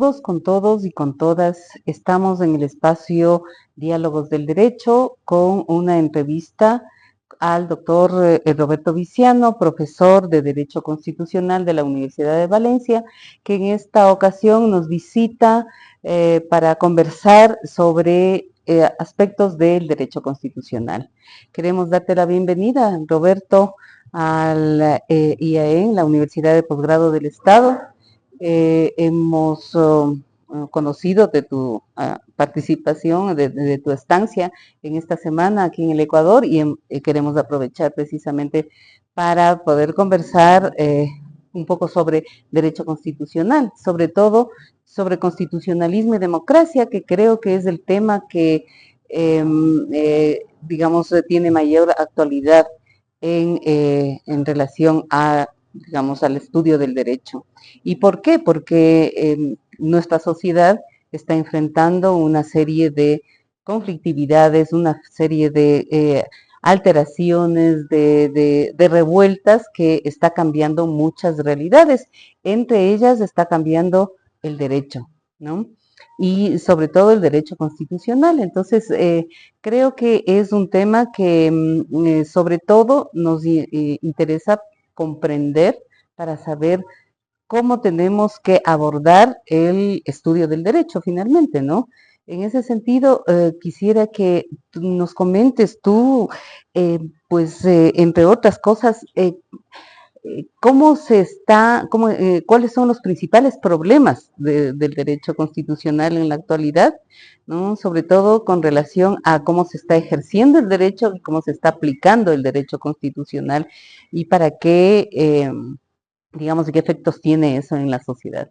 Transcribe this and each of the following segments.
con todos y con todas. Estamos en el espacio Diálogos del Derecho con una entrevista al doctor Roberto Viciano, profesor de Derecho Constitucional de la Universidad de Valencia, que en esta ocasión nos visita para conversar sobre aspectos del derecho constitucional. Queremos darte la bienvenida, Roberto, al IAE, la Universidad de Posgrado del Estado. Hemos conocido de tu participación, de tu estancia en esta semana aquí en el Ecuador y queremos aprovechar precisamente para poder conversar un poco sobre derecho constitucional, sobre todo sobre constitucionalismo y democracia, que creo que es el tema que, digamos, tiene mayor actualidad en relación a, digamos, al estudio del derecho. ¿Y por qué? Porque nuestra sociedad está enfrentando una serie de conflictividades, una serie de alteraciones, de revueltas que está cambiando muchas realidades. Entre ellas está cambiando el derecho, ¿no? Y sobre todo el derecho constitucional. Entonces, creo que es un tema que sobre todo nos interesa comprender para saber cómo tenemos que abordar el estudio del derecho finalmente, ¿no? En ese sentido, quisiera que nos comentes tú, entre otras cosas, cuáles son los principales problemas del derecho constitucional en la actualidad, ¿no? Sobre todo con relación a cómo se está ejerciendo el derecho y cómo se está aplicando el derecho constitucional y para qué, digamos, qué efectos tiene eso en la sociedad.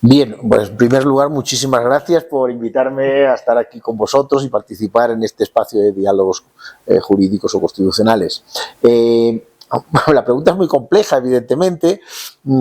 Bien, pues en primer lugar, muchísimas gracias por invitarme a estar aquí con vosotros y participar en este espacio de diálogos jurídicos o constitucionales. La pregunta es muy compleja, evidentemente,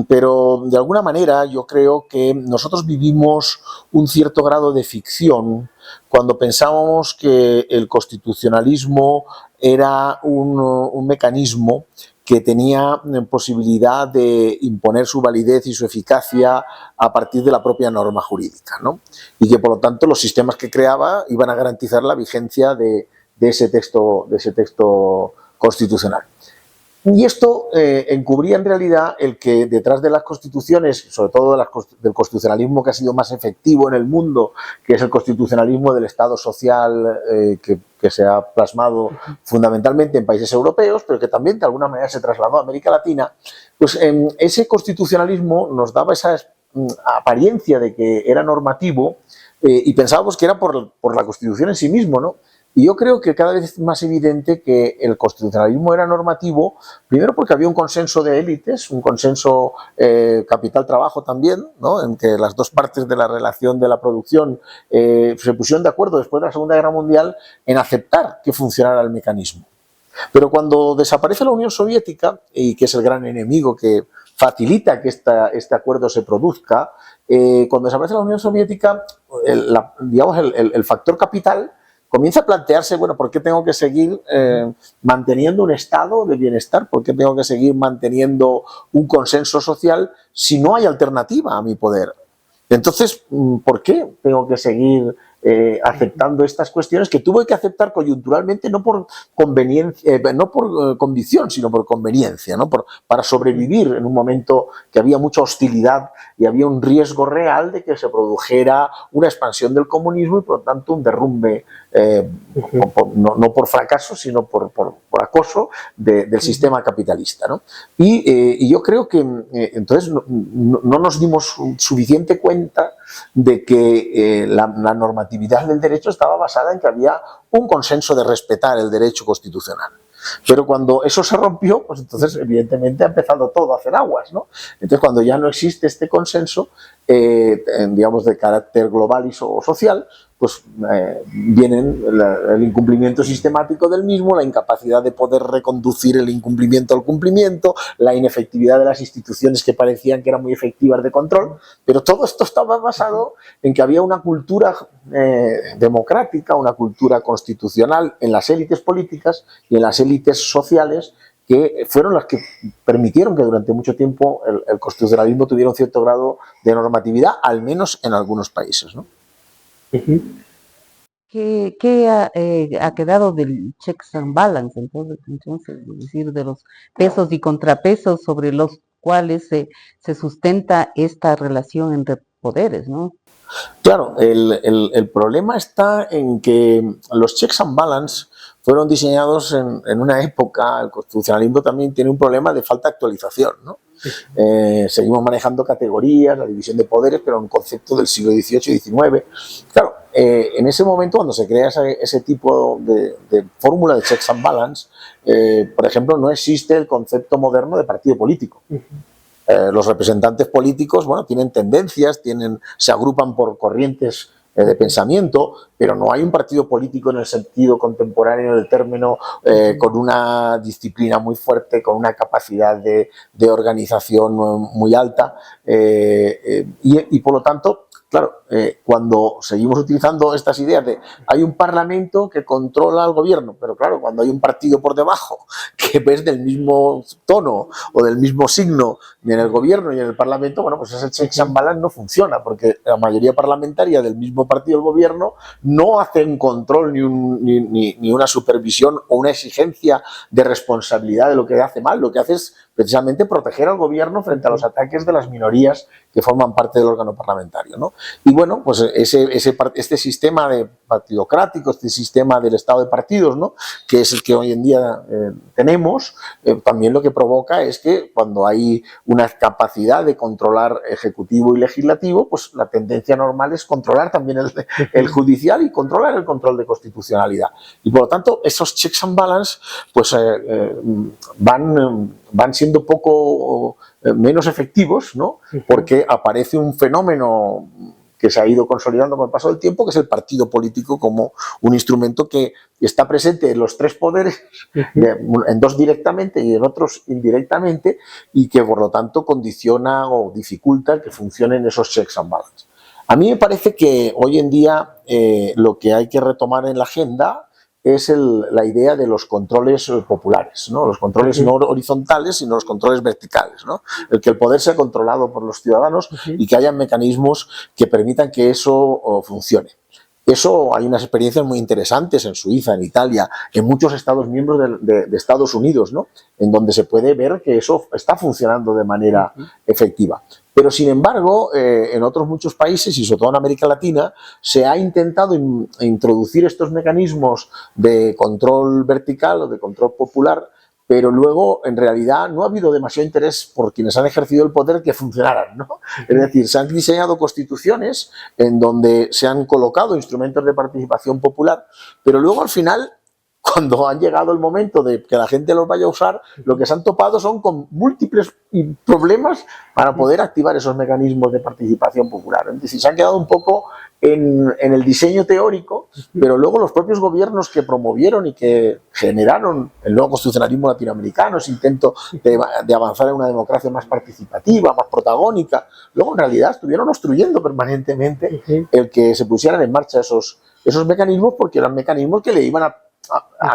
pero de alguna manera yo creo que nosotros vivimos un cierto grado de ficción cuando pensábamos que el constitucionalismo era un mecanismo que tenía posibilidad de imponer su validez y su eficacia a partir de la propia norma jurídica, ¿no? Y que por lo tanto los sistemas que creaba iban a garantizar la vigencia de ese texto constitucional. Y esto encubría en realidad el que detrás de las constituciones, sobre todo del constitucionalismo que ha sido más efectivo en el mundo, que es el constitucionalismo del Estado social que se ha plasmado fundamentalmente en países europeos, pero que también de alguna manera se trasladó a América Latina, pues ese constitucionalismo nos daba esa apariencia de que era normativo y pensábamos que era por la Constitución en sí mismo, ¿no? Y yo creo que cada vez es más evidente que el constitucionalismo era normativo, primero porque había un consenso de élites, un consenso capital-trabajo también, ¿no? En que las dos partes de la relación de la producción se pusieron de acuerdo después de la Segunda Guerra Mundial en aceptar que funcionara el mecanismo. Pero cuando desaparece la Unión Soviética, y que es el gran enemigo que facilita que este acuerdo se produzca, cuando desaparece la Unión Soviética, el factor capital comienza a plantearse, bueno, ¿por qué tengo que seguir manteniendo un estado de bienestar? ¿Por qué tengo que seguir manteniendo un consenso social si no hay alternativa a mi poder? Entonces, ¿por qué tengo que seguir aceptando estas cuestiones que tuve que aceptar coyunturalmente, no por conveniencia, no por convicción, sino por conveniencia, ¿no? Para sobrevivir en un momento que había mucha hostilidad y había un riesgo real de que se produjera una expansión del comunismo y por lo tanto un derrumbe, no por fracaso, sino por acoso del sistema capitalista, ¿no? Y yo creo que entonces no nos dimos suficiente cuenta de que la normatividad del derecho estaba basada en que había un consenso de respetar el derecho constitucional. Pero cuando eso se rompió, pues entonces evidentemente ha empezado todo a hacer aguas, ¿no? Entonces cuando ya no existe este consenso, digamos de carácter global o social, pues vienen el incumplimiento sistemático del mismo, la incapacidad de poder reconducir el incumplimiento al cumplimiento, la inefectividad de las instituciones que parecían que eran muy efectivas de control, pero todo esto estaba basado en que había una cultura democrática, una cultura constitucional en las élites políticas y en las élites sociales que fueron las que permitieron que durante mucho tiempo el constitucionalismo tuviera un cierto grado de normatividad, al menos en algunos países, ¿no? ¿Qué ha quedado del checks and balance? Entonces, es decir, de los pesos y contrapesos sobre los cuales se sustenta esta relación entre poderes, ¿no? Claro, el problema está en que los checks and balance fueron diseñados en una época, el constitucionalismo también tiene un problema de falta de actualización, ¿no? Seguimos manejando categorías, la división de poderes, pero en un concepto del siglo XVIII y XIX. Claro, en ese momento, cuando se crea ese tipo de fórmula de checks and balance, por ejemplo, no existe el concepto moderno de partido político. Los representantes políticos, bueno, tienen tendencias, se agrupan por corrientes de pensamiento, pero no hay un partido político en el sentido contemporáneo del término, con una disciplina muy fuerte, con una capacidad de organización muy alta, y por lo tanto, claro, cuando seguimos utilizando estas ideas de hay un parlamento que controla al gobierno, pero claro, cuando hay un partido por debajo que es del mismo tono o del mismo signo en el gobierno y en el parlamento, bueno, pues ese checks and balance no funciona, porque la mayoría parlamentaria del mismo partido del gobierno no hace un control ni una supervisión o una exigencia de responsabilidad de lo que hace mal, lo que hace es precisamente proteger al gobierno frente a los ataques de las minorías que forman parte del órgano parlamentario, ¿no? Y bueno, pues este sistema de partidocrático, este sistema del estado de partidos, ¿no?, que es el que hoy en día tenemos, también lo que provoca es que cuando hay una capacidad de controlar ejecutivo y legislativo, pues la tendencia normal es controlar también el judicial y controlar el control de constitucionalidad. Y por lo tanto, esos checks and balance pues van siendo poco menos efectivos, ¿no?, porque aparece un fenómeno que se ha ido consolidando con el paso del tiempo, que es el partido político como un instrumento que está presente en los tres poderes, en dos directamente y en otros indirectamente, y que por lo tanto condiciona o dificulta que funcionen esos checks and balances. A mí me parece que hoy en día lo que hay que retomar en la agenda es la idea de los controles populares, ¿no? Los controles no horizontales, sino los controles verticales, ¿no? El que el poder sea controlado por los ciudadanos y que haya mecanismos que permitan que eso funcione. Eso hay unas experiencias muy interesantes en Suiza, en Italia, en muchos Estados miembros de Estados Unidos, ¿no?, en donde se puede ver que eso está funcionando de manera efectiva. Pero, sin embargo, en otros muchos países, y sobre todo en América Latina, se ha intentado introducir estos mecanismos de control vertical o de control popular, pero luego, en realidad, no ha habido demasiado interés por quienes han ejercido el poder que funcionaran, ¿no? Es decir, se han diseñado constituciones en donde se han colocado instrumentos de participación popular, pero luego, al final, cuando ha llegado el momento de que la gente los vaya a usar, lo que se han topado son con múltiples problemas para poder activar esos mecanismos de participación popular. Es decir, se han quedado un poco en el diseño teórico, pero luego los propios gobiernos que promovieron y que generaron el nuevo constitucionalismo latinoamericano, ese intento de avanzar en una democracia más participativa, más protagónica, luego en realidad estuvieron obstruyendo permanentemente el que se pusieran en marcha esos mecanismos, porque eran mecanismos que le iban a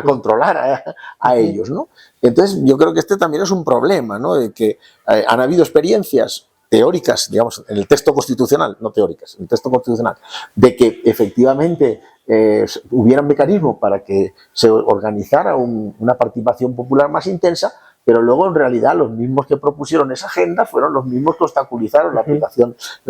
controlar a ellos, ¿no? Entonces, yo creo que este también es un problema, ¿no?, de que han habido experiencias teóricas, digamos, en el texto constitucional, no teóricas, en el texto constitucional, de que efectivamente hubieran mecanismos para que se organizara una participación popular más intensa, pero luego en realidad los mismos que propusieron esa agenda fueron los mismos que obstaculizaron la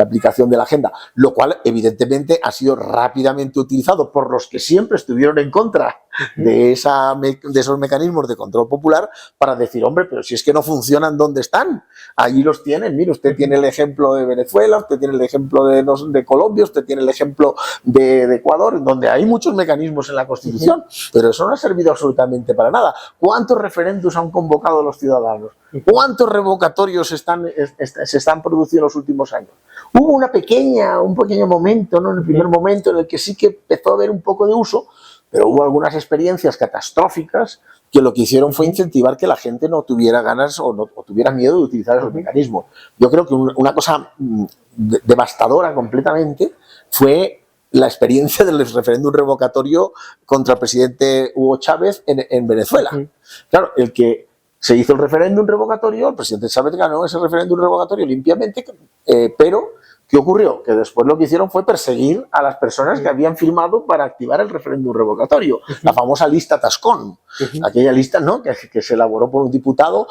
aplicación de la agenda, lo cual evidentemente ha sido rápidamente utilizado por los que siempre estuvieron en contra de esos mecanismos de control popular para decir, hombre, pero si es que no funcionan, ¿dónde están? Allí los tienen, mire, usted tiene el ejemplo de Venezuela, usted tiene el ejemplo de Colombia, usted tiene el ejemplo de Ecuador, donde hay muchos mecanismos en la Constitución, pero eso no ha servido absolutamente para nada. ¿Cuántos referéndums han convocado los ciudadanos? ¿Cuántos revocatorios se están produciendo en los últimos años? Hubo un pequeño momento, ¿no?, en el primer momento en el que sí que empezó a haber un poco de uso, pero hubo algunas experiencias catastróficas que lo que hicieron fue incentivar que la gente no tuviera ganas o tuviera miedo de utilizar esos mecanismos. Yo creo que una cosa devastadora completamente fue la experiencia del referéndum revocatorio contra el presidente Hugo Chávez en Venezuela. Claro, el que Se hizo el referéndum revocatorio, el presidente Chávez ganó ese referéndum revocatorio limpiamente, pero ¿qué ocurrió? Que después lo que hicieron fue perseguir a las personas que habían firmado para activar el referéndum revocatorio, la famosa lista Tascón, aquella lista, ¿no?, que se elaboró por un diputado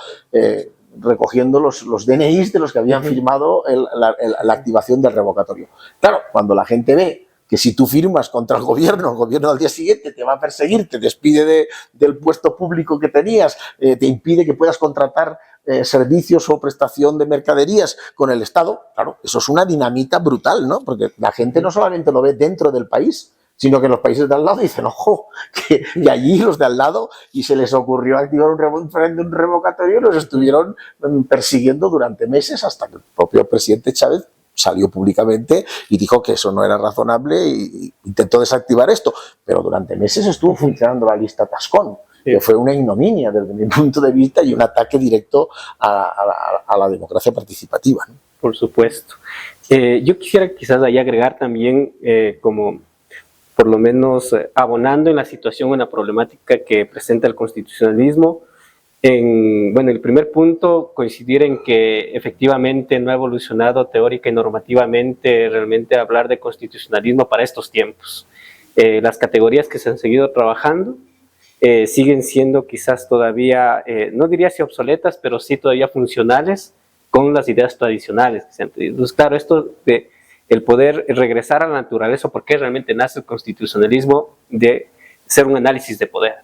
recogiendo los DNIs de los que habían firmado la activación del revocatorio. Claro, cuando la gente ve que si tú firmas contra el gobierno al día siguiente te va a perseguir, te despide del puesto público que tenías, te impide que puedas contratar servicios o prestación de mercaderías con el Estado, claro, eso es una dinamita brutal, ¿no? Porque la gente no solamente lo ve dentro del país, sino que los países de al lado dicen, ojo, que allí los de al lado, y se les ocurrió activar un referéndum revocatorio, los estuvieron persiguiendo durante meses hasta que el propio presidente Chávez salió públicamente y dijo que eso no era razonable e intentó desactivar esto, pero durante meses estuvo funcionando la lista Tascón, que fue una ignominia desde mi punto de vista y un ataque directo a la democracia participativa, ¿no? Por supuesto. Yo quisiera quizás ahí agregar también como por lo menos abonando en la situación o en la problemática que presenta el constitucionalismo. Bueno, el primer punto, coincidir en que efectivamente no ha evolucionado teórica y normativamente realmente hablar de constitucionalismo para estos tiempos. Las categorías que se han seguido trabajando siguen siendo quizás todavía, no diría si obsoletas, pero sí todavía funcionales con las ideas tradicionales que se han tenido. Entonces, claro, esto de el poder regresar a la naturaleza, porque realmente nace el constitucionalismo de ser un análisis de poder.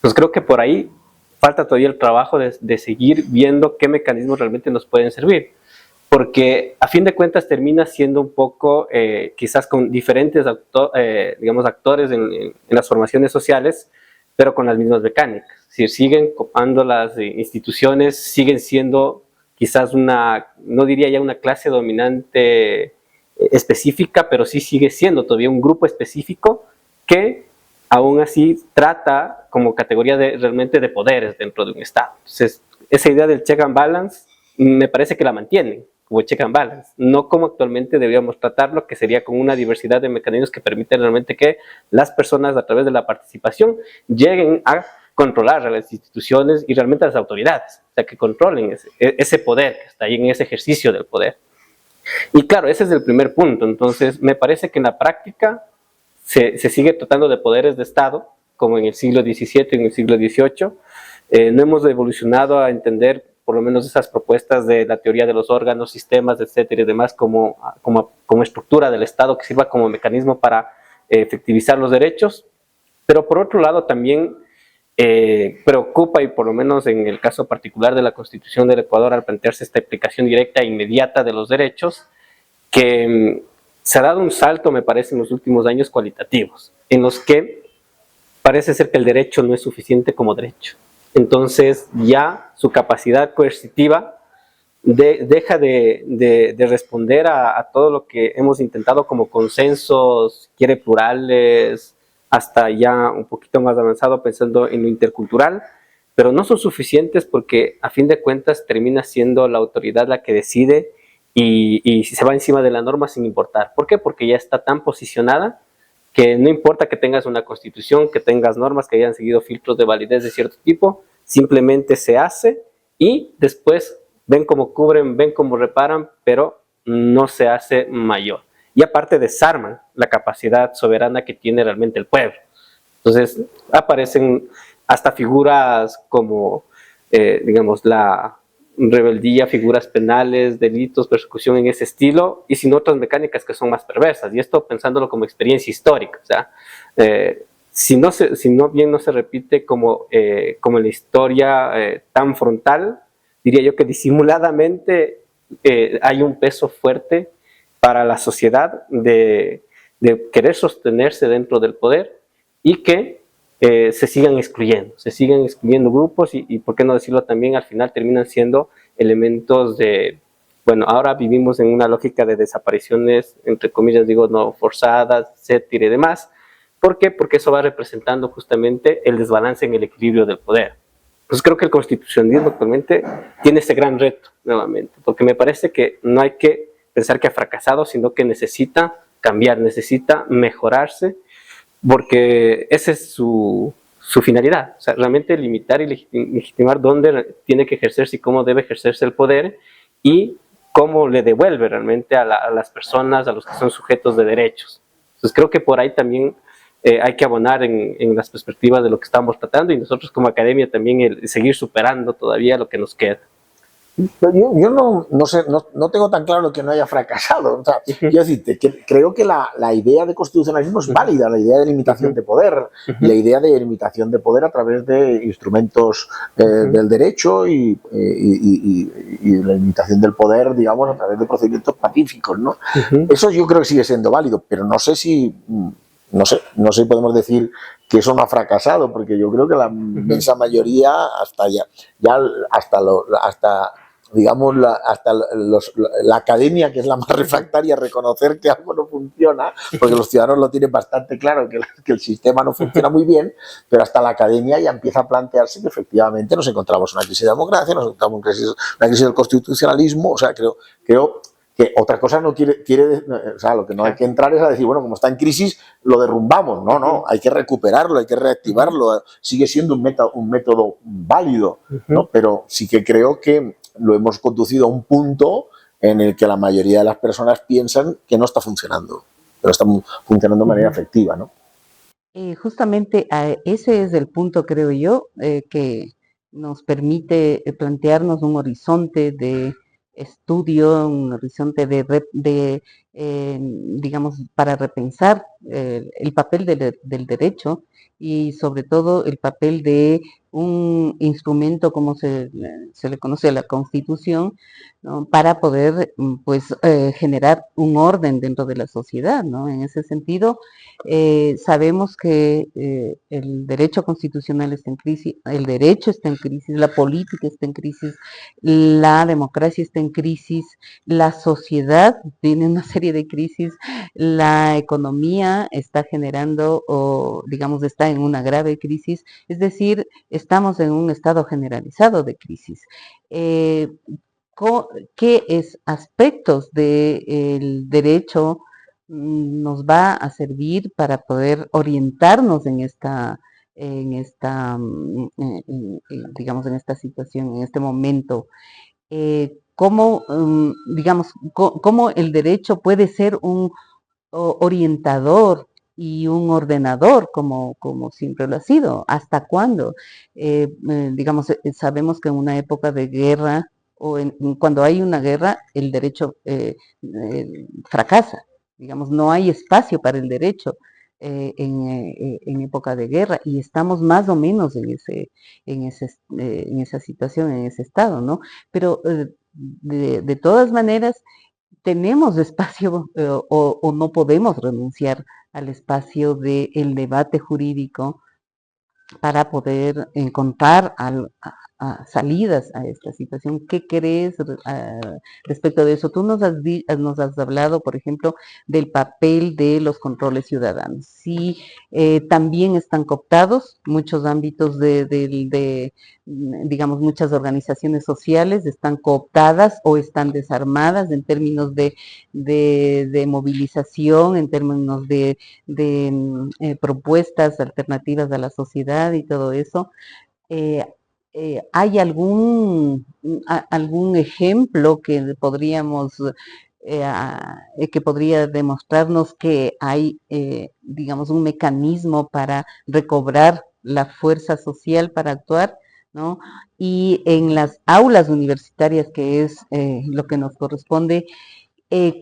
Pues creo que por ahí falta todavía el trabajo de seguir viendo qué mecanismos realmente nos pueden servir, porque a fin de cuentas termina siendo un poco, quizás con diferentes actores en las formaciones sociales, pero con las mismas mecánicas. Si siguen copando las instituciones, siguen siendo quizás no diría ya una clase dominante específica, pero sí sigue siendo todavía un grupo específico que aún así trata como categoría realmente de poderes dentro de un Estado. Entonces, esa idea del check and balance me parece que la mantienen como check and balance, no como actualmente deberíamos tratarlo, que sería con una diversidad de mecanismos que permiten realmente que las personas a través de la participación lleguen a controlar a las instituciones y realmente a las autoridades, o sea, que controlen ese poder que está ahí en ese ejercicio del poder. Y claro, ese es el primer punto. Entonces, me parece que en la práctica se sigue tratando de poderes de Estado, como en el siglo XVII y en el siglo XVIII. No hemos evolucionado a entender, por lo menos, esas propuestas de la teoría de los órganos, sistemas, etcétera, y demás, como estructura del Estado que sirva como mecanismo para efectivizar los derechos. Pero por otro lado, también preocupa, y por lo menos en el caso particular de la Constitución del Ecuador, al plantearse esta aplicación directa e inmediata de los derechos, que se ha dado un salto, me parece, en los últimos años cualitativos, en los que parece ser que el derecho no es suficiente como derecho. Entonces ya su capacidad coercitiva deja de responder a todo lo que hemos intentado como consensos, quiere plurales, hasta ya un poquito más avanzado pensando en lo intercultural, pero no son suficientes porque a fin de cuentas termina siendo la autoridad la que decide y se va encima de la norma sin importar. ¿Por qué? Porque ya está tan posicionada que no importa que tengas una constitución, que tengas normas que hayan seguido filtros de validez de cierto tipo, simplemente se hace y después ven cómo cubren, ven cómo reparan, pero no se hace mayor. Y aparte desarman la capacidad soberana que tiene realmente el pueblo. Entonces aparecen hasta figuras como, digamos, la rebeldía, figuras penales, delitos, persecución en ese estilo, y sin otras mecánicas que son más perversas. Y esto pensándolo como experiencia histórica. O sea, si no bien no se repite como en la historia tan frontal, diría yo que disimuladamente hay un peso fuerte para la sociedad de querer sostenerse dentro del poder y que se sigan excluyendo grupos y por qué no decirlo también, al final terminan siendo elementos de, bueno, ahora vivimos en una lógica de desapariciones, entre comillas digo, no forzadas, etcétera y demás. ¿Por qué? Porque eso va representando justamente el desbalance en el equilibrio del poder. Entonces creo que el constitucionalismo actualmente tiene ese gran reto nuevamente, porque me parece que no hay que pensar que ha fracasado, sino que necesita cambiar, necesita mejorarse, porque esa es su su finalidad. O sea, realmente limitar y legitimar dónde tiene que ejercerse y cómo debe ejercerse el poder y cómo le devuelve realmente a las personas, a los que son sujetos de derechos. Entonces creo que por ahí también hay que abonar en las perspectivas de lo que estamos tratando y nosotros como academia también el seguir superando todavía lo que nos queda. Yo no sé, no tengo tan claro que no haya fracasado. O sea, yo decirte, creo que la idea de constitucionalismo es válida, la idea de limitación de poder, la idea de limitación de poder a través de instrumentos del derecho y la limitación del poder, digamos, a través de procedimientos pacíficos, ¿no? Eso yo creo que sigue siendo válido, pero no sé si podemos decir que eso no ha fracasado, porque yo creo que la inmensa mayoría, hasta digamos, la academia, que es la más refractaria a reconocer que algo no funciona, porque los ciudadanos lo tienen bastante claro, que el sistema no funciona muy bien, pero hasta la academia ya empieza a plantearse que efectivamente nos encontramos una crisis de democracia, nos encontramos una crisis del constitucionalismo. O sea, creo que otra cosa no quiere, o sea, lo que no hay que entrar es a decir, bueno, como está en crisis, lo derrumbamos. No, hay que recuperarlo, hay que reactivarlo, sigue siendo un método válido, ¿no? Pero sí que creo que lo hemos conducido a un punto en el que la mayoría de las personas piensan que no está funcionando, que no está funcionando de manera efectiva, ¿no? Justamente ese es el punto, creo yo, que nos permite plantearnos un horizonte de estudio, un horizonte digamos, para repensar el papel del derecho y sobre todo el papel de un instrumento como se le conoce a la Constitución, ¿no? Para poder pues generar un orden dentro de la sociedad, ¿no? En ese sentido, sabemos que el derecho constitucional está en crisis, el derecho está en crisis, la política está en crisis, la democracia está en crisis, la sociedad tiene una serie de crisis, la economía está generando o digamos está en una grave crisis, es decir, estamos en un estado generalizado de crisis. ¿Qué aspectos del derecho nos va a servir para poder orientarnos digamos, en esta situación, en este momento? ¿Cómo, digamos, cómo el derecho puede ser un orientador y un ordenador, como siempre lo ha sido? ¿Hasta cuándo? Digamos, sabemos que en una época de guerra o cuando hay una guerra, el derecho fracasa. Digamos, no hay espacio para el derecho en época de guerra y estamos más o menos en esa situación, en ese estado, ¿no? Pero de todas maneras, tenemos espacio o no podemos renunciar al espacio del debate jurídico para poder encontrar salidas a esta situación. ¿Qué crees respecto de eso? Tú nos has hablado, por ejemplo, del papel de los controles ciudadanos. Sí, también están cooptados muchos ámbitos digamos, muchas organizaciones sociales están cooptadas o están desarmadas en términos de movilización, en términos de propuestas alternativas a la sociedad y todo eso. ¿Hay algún ejemplo que que podría demostrarnos que hay, digamos, un mecanismo para recobrar la fuerza social para actuar, ¿no? Y en las aulas universitarias, que es lo que nos corresponde,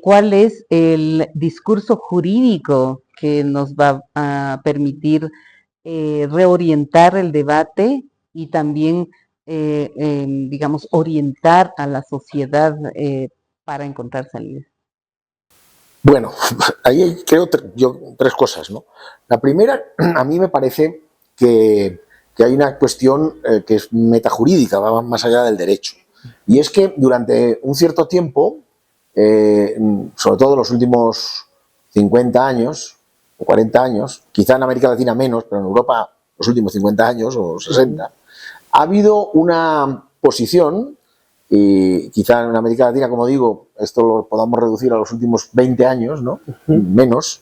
¿cuál es el discurso jurídico que nos va a permitir reorientar el debate y también, digamos, orientar a la sociedad para encontrar salidas? Bueno, ahí creo yo tres cosas, ¿no? La primera, a mí me parece que hay una cuestión que es metajurídica, va más allá del derecho. Y es que durante un cierto tiempo, sobre todo los últimos 50 años o 40 años, quizá en América Latina menos, pero en Europa los últimos 50 años o 60, ha habido una posición, y quizá en América Latina, como digo, esto lo podamos reducir a los últimos 20 años, ¿no? Menos,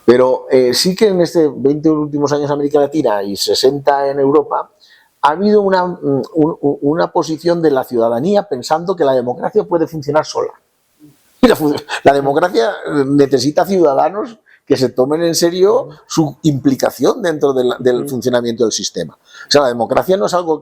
Pero sí que en este 20 últimos años en América Latina y 60 en Europa, ha habido una posición de la ciudadanía pensando que la democracia puede funcionar sola. Y la democracia necesita ciudadanos que se tomen en serio su implicación dentro del funcionamiento del sistema. O sea, la democracia no es algo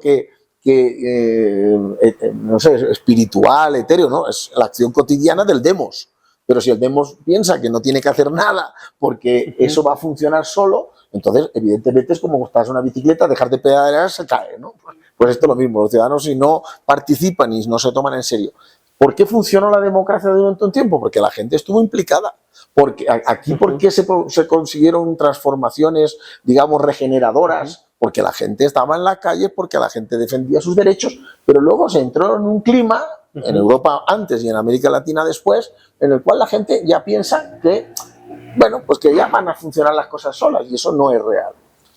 no sé, espiritual, etéreo, ¿no? Es la acción cotidiana del demos. Pero si el demos piensa que no tiene que hacer nada porque eso va a funcionar solo, entonces evidentemente es como estás en una bicicleta, dejar de pedalear, se cae, ¿no? Pues esto es lo mismo, los ciudadanos si no participan y no se toman en serio. ¿Por qué funcionó la democracia durante un tiempo? Porque la gente estuvo implicada. Porque aquí, ¿por qué se consiguieron transformaciones, digamos, regeneradoras? Porque la gente estaba en la calle, porque la gente defendía sus derechos, pero luego se entró en un clima, en Europa antes y en América Latina después, en el cual la gente ya piensa que, bueno, pues que ya van a funcionar las cosas solas, y eso no es real.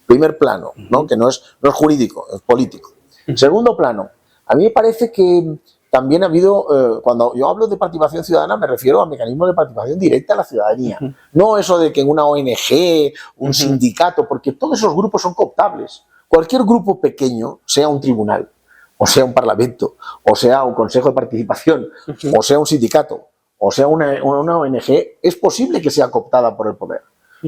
Primer plano, ¿no? Que no es jurídico, es político. Segundo plano, a mí me parece que también ha habido, cuando yo hablo de participación ciudadana, me refiero a mecanismos de participación directa a la ciudadanía. No eso de que en una ONG, un sindicato, porque todos esos grupos son cooptables. Cualquier grupo pequeño, sea un tribunal, o sea un parlamento, o sea un consejo de participación, o sea un sindicato, o sea una ONG, es posible que sea cooptada por el poder.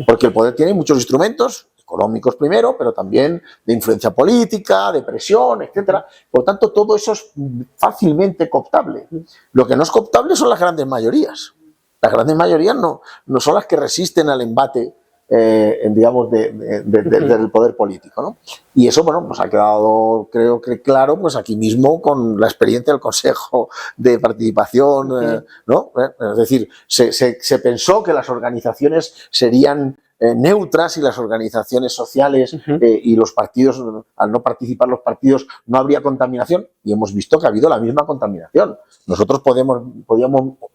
Porque el poder tiene muchos instrumentos, económicos primero, pero también de influencia política, de presión, etcétera. Por lo tanto, todo eso es fácilmente cooptable. Lo que no es cooptable son las grandes mayorías. Las grandes mayorías no son las que resisten al embate, digamos, del poder político, ¿no? Y eso, bueno, pues ha quedado, creo que claro, pues aquí mismo con la experiencia del Consejo de Participación, ¿no? Es decir, se pensó que las organizaciones serían neutras y las organizaciones sociales y los partidos, al no participar los partidos, no habría contaminación, y hemos visto que ha habido la misma contaminación. Nosotros podíamos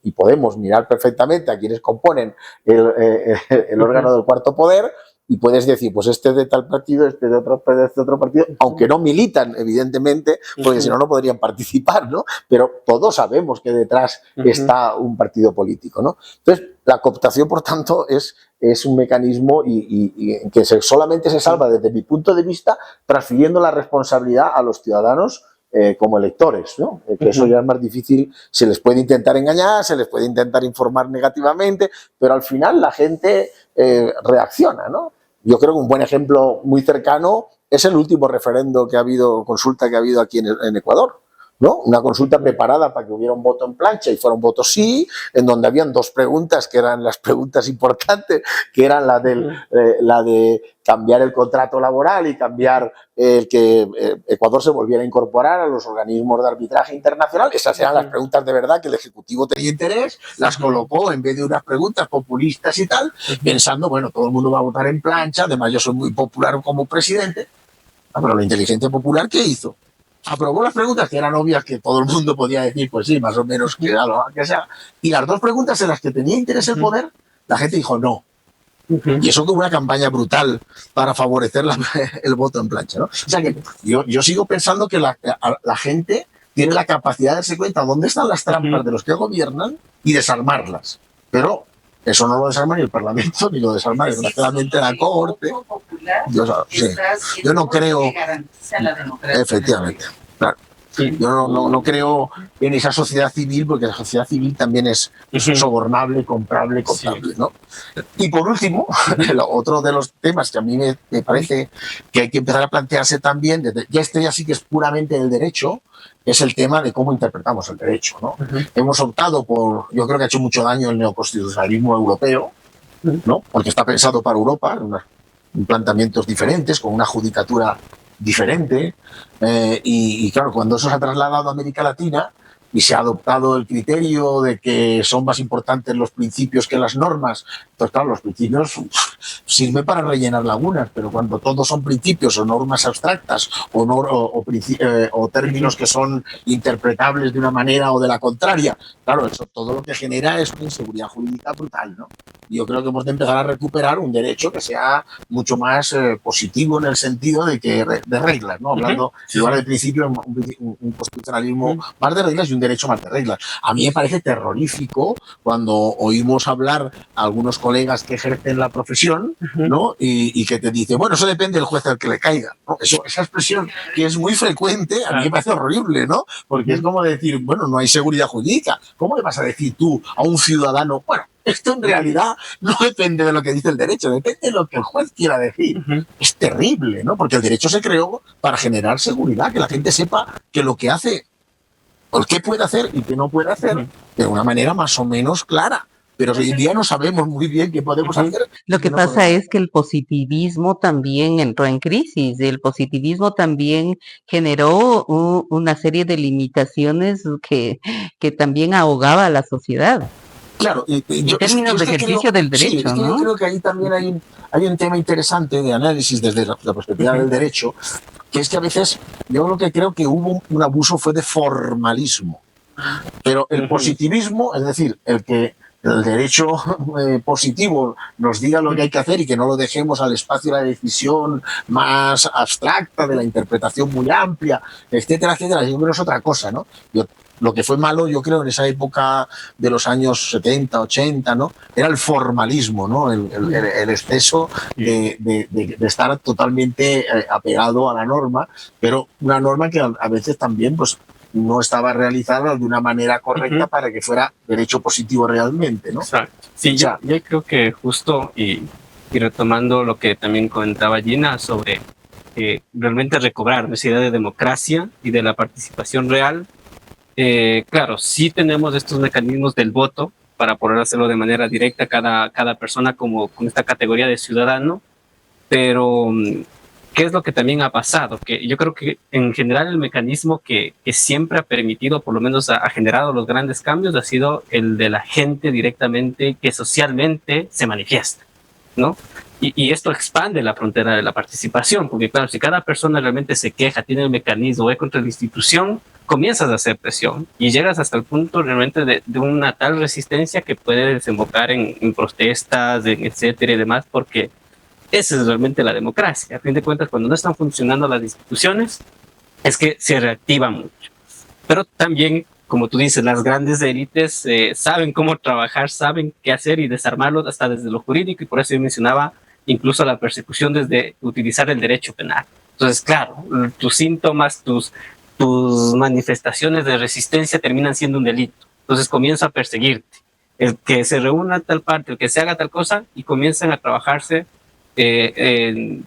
y podemos mirar perfectamente a quienes componen el órgano del cuarto poder, y puedes decir, pues este de tal partido, este de otro partido, aunque no militan, evidentemente, porque si no, no podrían participar, ¿no? Pero todos sabemos que detrás está un partido político, ¿no? Entonces, la cooptación, por tanto, es un mecanismo y que solamente se salva, desde mi punto de vista, transfiriendo la responsabilidad a los ciudadanos como electores, ¿no? Que eso ya es más difícil, se les puede intentar engañar, se les puede intentar informar negativamente, pero al final la gente reacciona, ¿no? Yo creo que un buen ejemplo muy cercano es el último referendo que ha habido, consulta que ha habido aquí en Ecuador, ¿no? Una consulta preparada para que hubiera un voto en plancha y fuera un voto sí, en donde habían dos preguntas que eran las preguntas importantes, que eran la de cambiar el contrato laboral y cambiar el que Ecuador se volviera a incorporar a los organismos de arbitraje internacional. Esas eran las preguntas de verdad que el Ejecutivo tenía interés, las colocó en vez de unas preguntas populistas y tal, pensando, bueno, todo el mundo va a votar en plancha, además yo soy muy popular como presidente. Pero la inteligencia popular, ¿qué hizo? Aprobó las preguntas que eran obvias, que todo el mundo podía decir, pues sí, más o menos, que era lo que sea. Y las dos preguntas en las que tenía interés el poder, la gente dijo no. Y eso con una campaña brutal para favorecer el voto en plancha, ¿no? O sea que yo sigo pensando que la gente tiene la capacidad de darse cuenta dónde están las trampas de los que gobiernan y desarmarlas. Pero eso no lo desarma ni el Parlamento, ni lo desarma desgraciadamente la Corte. Yo no creo. Efectivamente, claro. Yo no creo en esa sociedad civil, porque la sociedad civil también es sobornable, comprable, contable, ¿no? Y por último, otro de los temas que a mí me parece que hay que empezar a plantearse también, ya sí que es puramente del derecho, es el tema de cómo interpretamos el derecho, ¿no? Hemos optado por, yo creo que ha hecho mucho daño el neoconstitucionalismo europeo, ¿no? Porque está pensado para Europa, en planteamientos diferentes, con una judicatura diferente, y claro, cuando eso se ha trasladado a América Latina y se ha adoptado el criterio de que son más importantes los principios que las normas, pues claro, los principios sirven para rellenar lagunas, pero cuando todos son principios o normas abstractas o términos que son interpretables de una manera o de la contraria, claro, eso todo lo que genera es una inseguridad jurídica brutal, ¿no? Y yo creo que hemos de empezar a recuperar un derecho que sea mucho más positivo en el sentido de reglas, ¿no? Hablando, en lugar de principio, un constitucionalismo más de reglas y un derecho más de reglas. A mí me parece terrorífico cuando oímos hablar a algunos colegas que ejercen la profesión, ¿no? Y que te dice, bueno, eso depende del juez al que le caiga, ¿no? Esa expresión que es muy frecuente, a mí me parece horrible, ¿no? Porque es como decir, bueno, no hay seguridad jurídica. ¿Cómo le vas a decir tú a un ciudadano, bueno, esto en realidad no depende de lo que dice el derecho, depende de lo que el juez quiera decir? Es terrible, ¿no? Porque el derecho se creó para generar seguridad, que la gente sepa que lo que hace, o qué puede hacer y qué no puede hacer, de una manera más o menos clara. Pero hoy en día no sabemos muy bien qué podemos hacer. Lo que pasa es que el positivismo también entró en crisis. El positivismo también generó una serie de limitaciones que también ahogaba a la sociedad. Claro, en términos de ejercicio del derecho, sí, es que ¿no? Yo creo que ahí también hay un tema interesante de análisis desde la perspectiva del derecho, que es que a veces yo lo que creo que hubo un abuso fue de formalismo. Pero el positivismo, es decir, el que el derecho positivo nos diga lo que hay que hacer y que no lo dejemos al espacio de la decisión más abstracta, de la interpretación muy amplia, etcétera, etcétera, yo creo que es otra cosa, ¿no? Lo que fue malo, yo creo, en esa época de los años 70, 80, ¿no? Era el formalismo, ¿no? El exceso de estar totalmente apegado a la norma, pero una norma que a veces también, pues, no estaba realizada de una manera correcta para que fuera derecho positivo realmente, ¿no? Exacto. Sí, yo creo que justo, y retomando lo que también comentaba Gina sobre realmente recobrar esa idea de democracia y de la participación real. Claro, sí tenemos estos mecanismos del voto para poder hacerlo de manera directa cada persona como con esta categoría de ciudadano, pero ¿qué es lo que también ha pasado? Que yo creo que en general el mecanismo que siempre ha permitido, por lo menos ha generado los grandes cambios, ha sido el de la gente directamente que socialmente se manifiesta, ¿no? Y esto expande la frontera de la participación, porque claro, si cada persona realmente se queja, tiene el mecanismo, va contra la institución, comienzas a hacer presión y llegas hasta el punto realmente de una tal resistencia que puede desembocar en protestas, etcétera y demás, porque esa es realmente la democracia. A fin de cuentas, cuando no están funcionando las instituciones, es que se reactiva mucho. Pero también, como tú dices, las grandes élites saben cómo trabajar, saben qué hacer y desarmarlo hasta desde lo jurídico, y por eso yo mencionaba incluso la persecución desde utilizar el derecho penal. Entonces, claro, tus síntomas, tus manifestaciones de resistencia terminan siendo un delito. Entonces comienza a perseguirte. El que se reúna tal parte, el que se haga tal cosa, y comienzan a trabajarse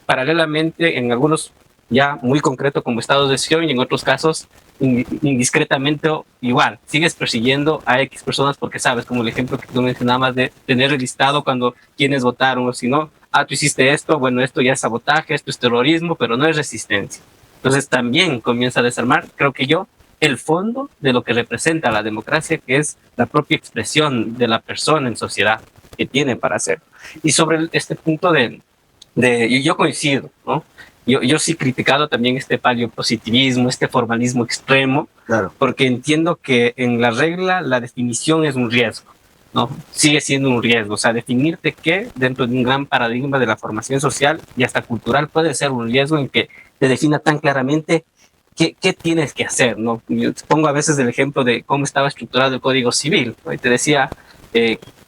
paralelamente en algunos ya muy concreto como estados de excepción, y en otros casos indiscretamente igual. Sigues persiguiendo a X personas porque sabes, como el ejemplo que tú mencionabas de tener el listado cuando quienes votaron, o si no, tú hiciste esto, bueno, esto ya es sabotaje, esto es terrorismo, pero no es resistencia. Entonces también comienza a desarmar, creo que yo, el fondo de lo que representa la democracia, que es la propia expresión de la persona en sociedad que tiene para hacer. Y sobre este punto yo coincido, ¿no? Yo sí he criticado también este paleopositivismo, este formalismo extremo, claro, porque entiendo que en la regla la definición es un riesgo, ¿no? Sigue siendo un riesgo, o sea, definirte qué dentro de un gran paradigma de la formación social y hasta cultural puede ser un riesgo en que te defina tan claramente qué tienes que hacer, ¿no? Yo pongo a veces el ejemplo de cómo estaba estructurado el Código Civil, ¿no? Y te decía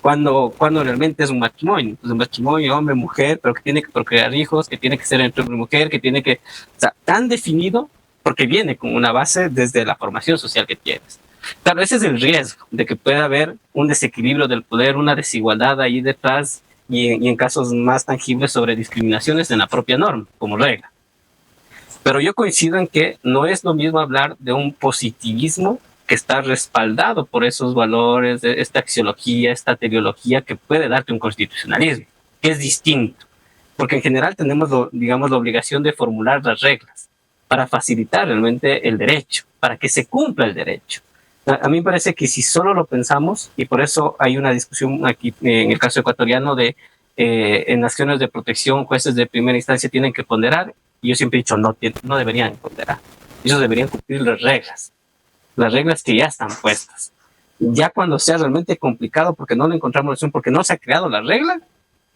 cuando realmente es un matrimonio. Pues un matrimonio hombre-mujer, pero que tiene que procrear hijos, que tiene que ser entre hombre y mujer, que tiene que... O sea, tan definido porque viene con una base desde la formación social que tienes. Claro, ese es el riesgo de que pueda haber un desequilibrio del poder, una desigualdad ahí detrás y en casos más tangibles sobre discriminaciones en la propia norma, como regla. Pero yo coincido en que no es lo mismo hablar de un positivismo que está respaldado por esos valores, esta axiología, esta teleología que puede darte un constitucionalismo, que es distinto. Porque en general tenemos, digamos, la obligación de formular las reglas para facilitar realmente el derecho, para que se cumpla el derecho. A mí me parece que si solo lo pensamos, y por eso hay una discusión aquí en el caso ecuatoriano de en acciones de protección, jueces de primera instancia tienen que ponderar, y yo siempre he dicho no deberían ponderar, ellos deberían cumplir las reglas que ya están puestas. Ya cuando sea realmente complicado porque no le encontramos solución, porque no se ha creado la regla,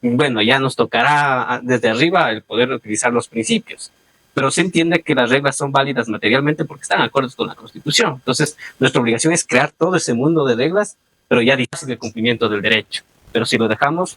bueno, ya nos tocará desde arriba el poder utilizar los principios. pero se entiende que las reglas son válidas materialmente porque están acordes con la Constitución. Entonces, nuestra obligación es crear todo ese mundo de reglas, pero ya difícil de cumplimiento del derecho. Pero si lo dejamos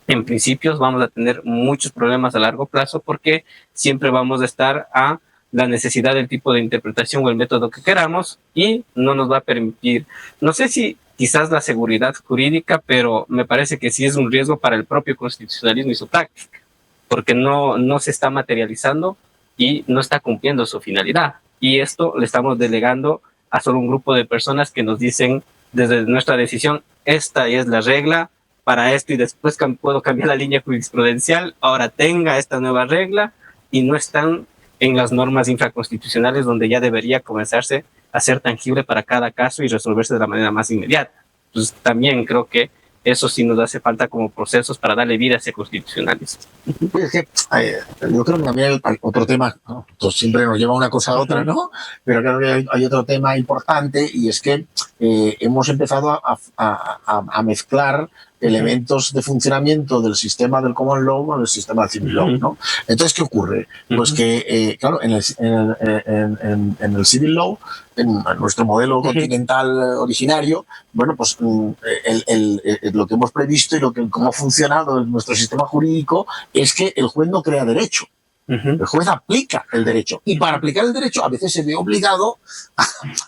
en principios, vamos a tener muchos problemas a largo plazo porque siempre vamos a estar a la necesidad del tipo de interpretación o el método que queramos y no nos va a permitir, no sé si quizás la seguridad jurídica, pero me parece que sí es un riesgo para el propio constitucionalismo y su práctica, porque no se está materializando y no está cumpliendo su finalidad. Y esto le estamos delegando a solo un grupo de personas que nos dicen desde nuestra decisión, esta es la regla para esto y después puedo cambiar la línea jurisprudencial, ahora tenga esta nueva regla y no están en las normas infraconstitucionales donde ya debería comenzarse a ser tangible para cada caso y resolverse de la manera más inmediata. Entonces también creo que eso sí nos hace falta como procesos para darle vida a ese constitucionalismo. Es que, yo creo que también hay otro tema, ¿no? Entonces, siempre nos lleva una cosa a otra, ¿no? Pero creo que hay otro tema importante y es que hemos empezado a mezclar elementos de funcionamiento del sistema del common law con el sistema del civil law, ¿no? Entonces, ¿qué ocurre? Pues que, claro, en el civil law, en nuestro modelo continental originario, bueno, pues lo que hemos previsto y cómo ha funcionado nuestro sistema jurídico es que el juez no crea derecho. El juez aplica el derecho. Y para aplicar el derecho a veces se ve obligado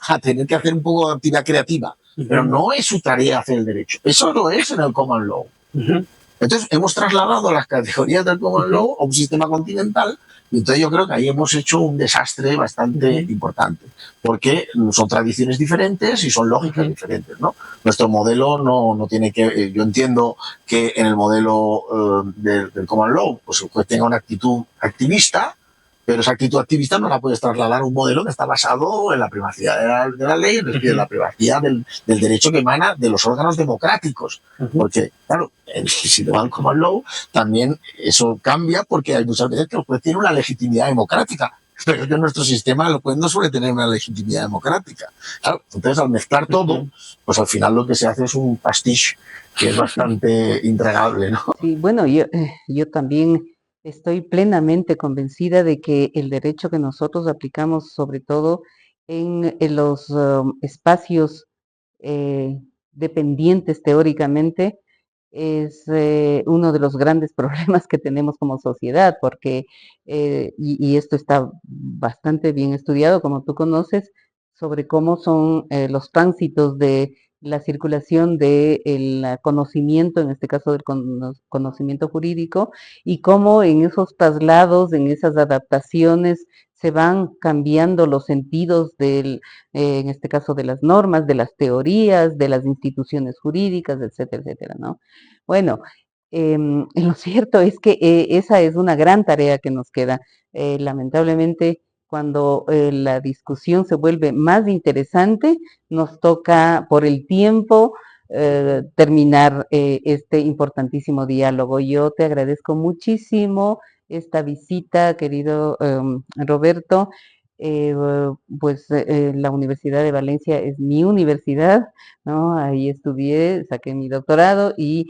a tener que hacer un poco de actividad creativa. Pero no es su tarea hacer el derecho. Eso no es en el common law. Entonces hemos trasladado las categorías del common law a un sistema continental y entonces yo creo que ahí hemos hecho un desastre bastante importante. Porque son tradiciones diferentes y son lógicas diferentes, ¿no? Nuestro modelo no tiene que... Yo entiendo que en el modelo del common law pues el juez tenga una actitud activista, pero esa actitud activista no la puedes trasladar a un modelo que está basado en la privacidad de la ley, es decir, en la privacidad del derecho que emana de los órganos democráticos. Porque, claro, si te van como al law, también eso cambia porque hay muchas veces que el juez tiene una legitimidad democrática, pero que en nuestro sistema el juez no suele tener una legitimidad democrática. Claro, entonces, al mezclar todo, pues al final lo que se hace es un pastiche que es bastante intregable, ¿no? Sí, bueno, yo también estoy plenamente convencida de que el derecho que nosotros aplicamos, sobre todo en los espacios dependientes teóricamente, es uno de los grandes problemas que tenemos como sociedad, porque, y esto está bastante bien estudiado, como tú conoces, sobre cómo son los tránsitos de la circulación del conocimiento, en este caso del conocimiento jurídico, y cómo en esos traslados, en esas adaptaciones, se van cambiando los sentidos en este caso de las normas, de las teorías, de las instituciones jurídicas, etcétera, etcétera, ¿no? Bueno, lo cierto es que esa es una gran tarea que nos queda. Lamentablemente, cuando la discusión se vuelve más interesante, nos toca por el tiempo terminar este importantísimo diálogo. Yo te agradezco muchísimo esta visita, querido Roberto. Pues la Universidad de Valencia es mi universidad, ¿no? Ahí estudié, saqué mi doctorado y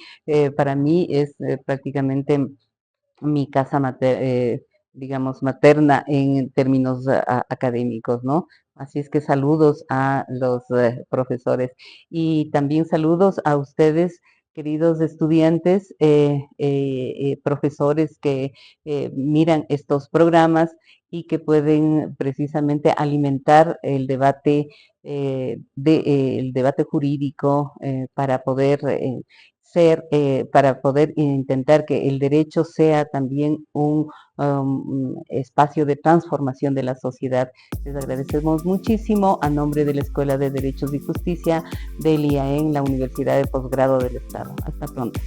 para mí es prácticamente mi casa digamos, materna en términos académicos, ¿no? Así es que saludos a los profesores y también saludos a ustedes, queridos estudiantes, profesores que miran estos programas y que pueden precisamente alimentar el debate, el debate jurídico para poder para poder intentar que el derecho sea también un espacio de transformación de la sociedad. Les agradecemos muchísimo a nombre de la Escuela de Derechos y Justicia del IAEN, la Universidad de Posgrado del Estado. Hasta pronto.